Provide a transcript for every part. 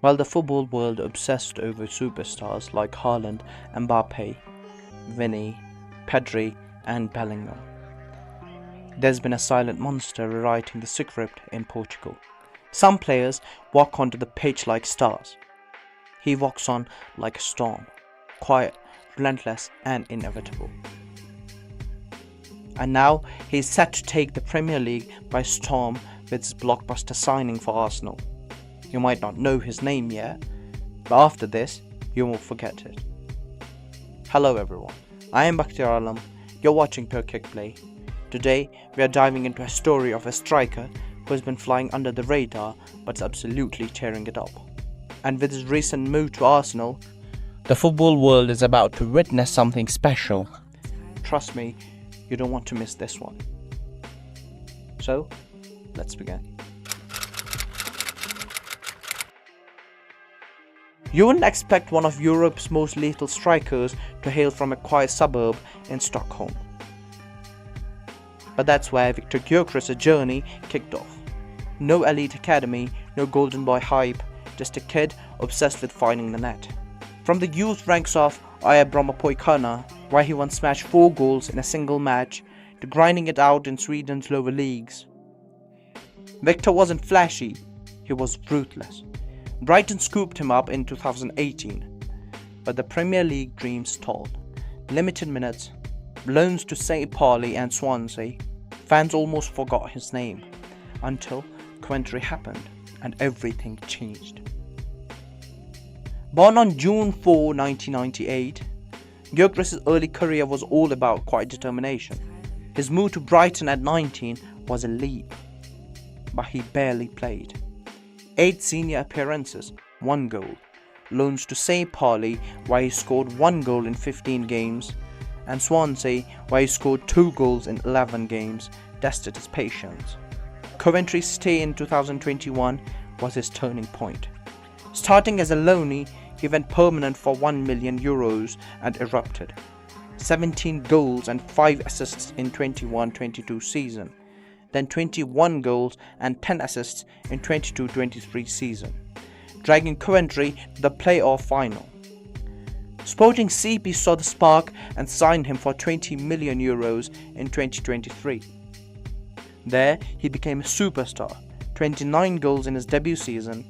While the football world obsessed over superstars like Haaland, Mbappe, Vinny, Pedri and Bellingham, there's been a silent monster rewriting the script in Portugal. Some players walk onto the pitch like stars. He walks on like a storm, quiet, relentless and inevitable. And now he's set to take the Premier League by storm with his blockbuster signing for Arsenal. You might not know his name yet, but after this, you won't forget it. Hello everyone, I am Viktor. You're watching Per Kick Play. Today, we are diving into a story of a striker who has been flying under the radar but is absolutely tearing it up. And with his recent move to Arsenal, the football world is about to witness something special. Trust me, you don't want to miss this one. So, let's begin. You wouldn't expect one of Europe's most lethal strikers to hail from a quiet suburb in Stockholm. But that's where Viktor Gyökeres' journey kicked off. No elite academy, no golden boy hype, just a kid obsessed with finding the net. From the youth ranks of IF Brommapojkarna, where he once smashed 4 goals in a single match, to grinding it out in Sweden's lower leagues. Viktor wasn't flashy, he was ruthless. Brighton scooped him up in 2018, but the Premier League dream stalled. Limited minutes, loans to St. Pauli and Swansea, fans almost forgot his name, until Coventry happened and everything changed. Born on June 4, 1998, Gyökeres' early career was all about quiet determination. His move to Brighton at 19 was a leap, but he barely played. 8 senior appearances, 1 goal. Loans to St. Pauli, where he scored 1 goal in 15 games, and Swansea, where he scored 2 goals in 11 games, tested his patience. Coventry City in 2021 was his turning point. Starting as a loanee, he went permanent for €1 million and erupted. 17 goals and 5 assists in 21-22 season. Then 21 goals and 10 assists in 22-23 season, dragging Coventry to the playoff final. Sporting CP saw the spark and signed him for €20 million in 2023. There, he became a superstar, 29 goals in his debut season,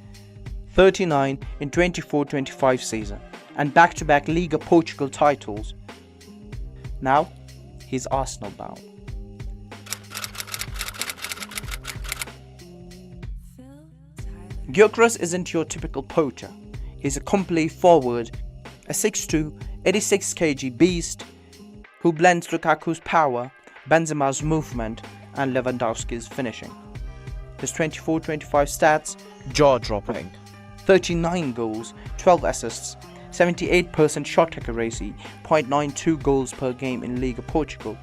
39 in 24-25 season, and back-to-back Liga Portugal titles. Now, he's Arsenal bound. Gyökeres isn't your typical poacher. He's a complete forward, a 6'2", 86 kg beast who blends Lukaku's power, Benzema's movement and Lewandowski's finishing. His 24-25 stats, jaw-dropping. 39 goals, 12 assists, 78% shot accuracy, 0.92 goals per game in Liga Portugal.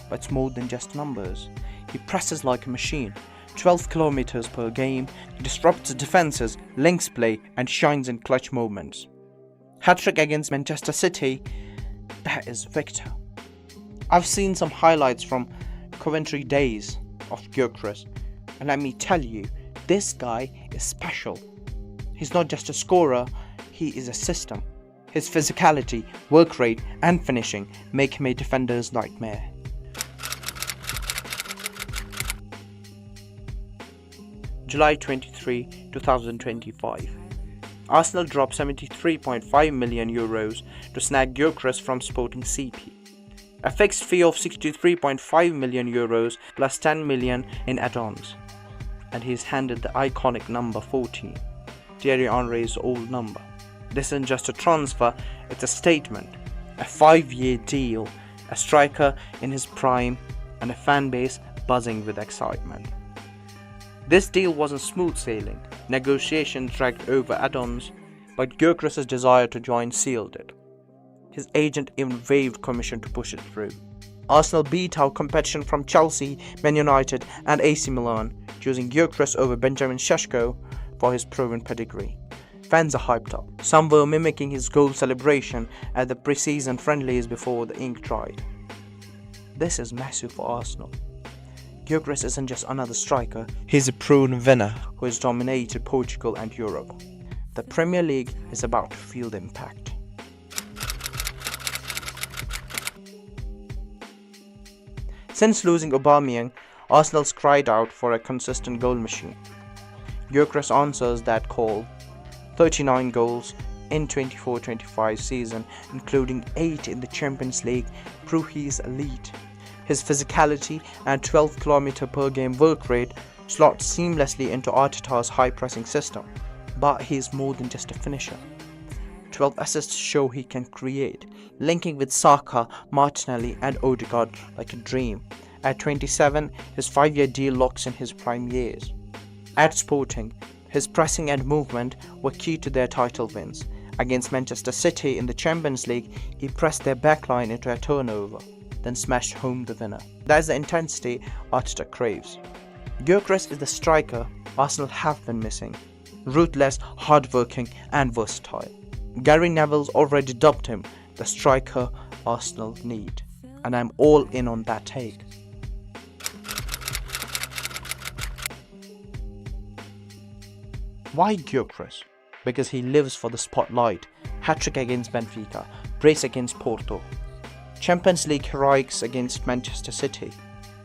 But it's more than just numbers. He presses like a machine. 12 kilometers per game, disrupts defenses, links play and shines in clutch moments. Hat-trick against Manchester City, that is Viktor. I've seen some highlights from Coventry days of Gyökeres, and let me tell you, this guy is special. He's not just a scorer, he is a system. His physicality, work rate and finishing make him a defender's nightmare. July 23, 2025. Arsenal dropped €73.5 million to snag Gyökeres from Sporting CP. A fixed fee of €63.5 million plus 10 million in add-ons. And he's handed the iconic number 14, Thierry Henry's old number. This isn't just a transfer, it's a statement. A 5-year deal, a striker in his prime, and a fan base buzzing with excitement. This deal wasn't smooth sailing, negotiations dragged over add-ons, but Gyökeres' desire to join sealed it. His agent even waived commission to push it through. Arsenal beat out competition from Chelsea, Man United and AC Milan, choosing Gyökeres over Benjamin Sesko for his proven pedigree. Fans are hyped up. Some were mimicking his goal celebration at the pre-season friendlies before the ink dried. This is massive for Arsenal. Gyökeres isn't just another striker, he's a proven winner who has dominated Portugal and Europe. The Premier League is about to feel the impact. Since losing Aubameyang, Arsenal's cried out for a consistent goal machine. Gyökeres answers that call. 39 goals in 24-25 season, including 8 in the Champions League, prove he is elite. His physicality and 12 km per game work rate slot seamlessly into Arteta's high-pressing system. But he is more than just a finisher. 12 assists show he can create, linking with Saka, Martinelli and Odegaard like a dream. At 27, his 5-year deal locks in his prime years. At Sporting, his pressing and movement were key to their title wins. Against Manchester City in the Champions League, he pressed their backline into a turnover, then smashed home the winner. That is the intensity Arteta craves. Gyökeres is the striker Arsenal have been missing. Ruthless, hardworking and versatile. Gary Neville's already dubbed him the striker Arsenal need, and I'm all in on that take. Why Gyökeres? Because he lives for the spotlight. Hat-trick against Benfica, brace against Porto, Champions League heroics against Manchester City.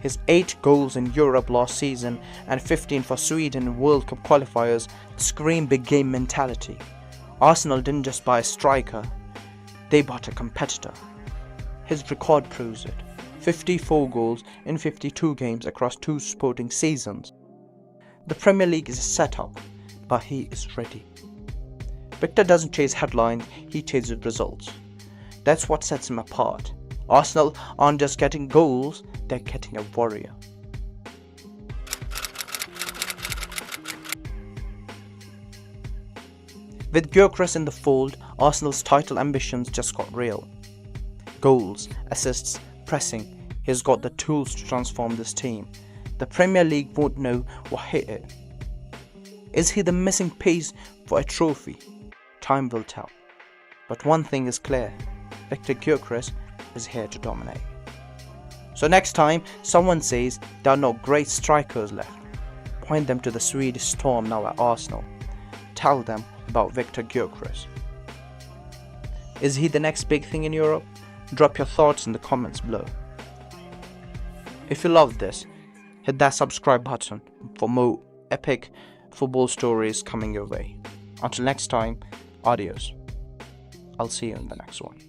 His 8 goals in Europe last season and 15 for Sweden in World Cup qualifiers scream big game mentality. Arsenal didn't just buy a striker, they bought a competitor. His record proves it. 54 goals in 52 games across 2 sporting seasons. The Premier League is a setup, but he is ready. Viktor doesn't chase headlines, he chases results. That's what sets him apart. Arsenal aren't just getting goals, they're getting a warrior. With Gyökeres in the fold, Arsenal's title ambitions just got real. Goals, assists, pressing, he's got the tools to transform this team. The Premier League won't know what hit it. Is he the missing piece for a trophy? Time will tell. But one thing is clear, Viktor Gyökeres is here to dominate. So next time someone says there are no great strikers left, point them to the Swedish storm now at Arsenal. Tell them about Viktor Gyökeres. Is he the next big thing in Europe? Drop your thoughts in the comments below. If you loved this, hit that subscribe button for more epic football stories coming your way. Until next time, adios. I'll see you in the next one.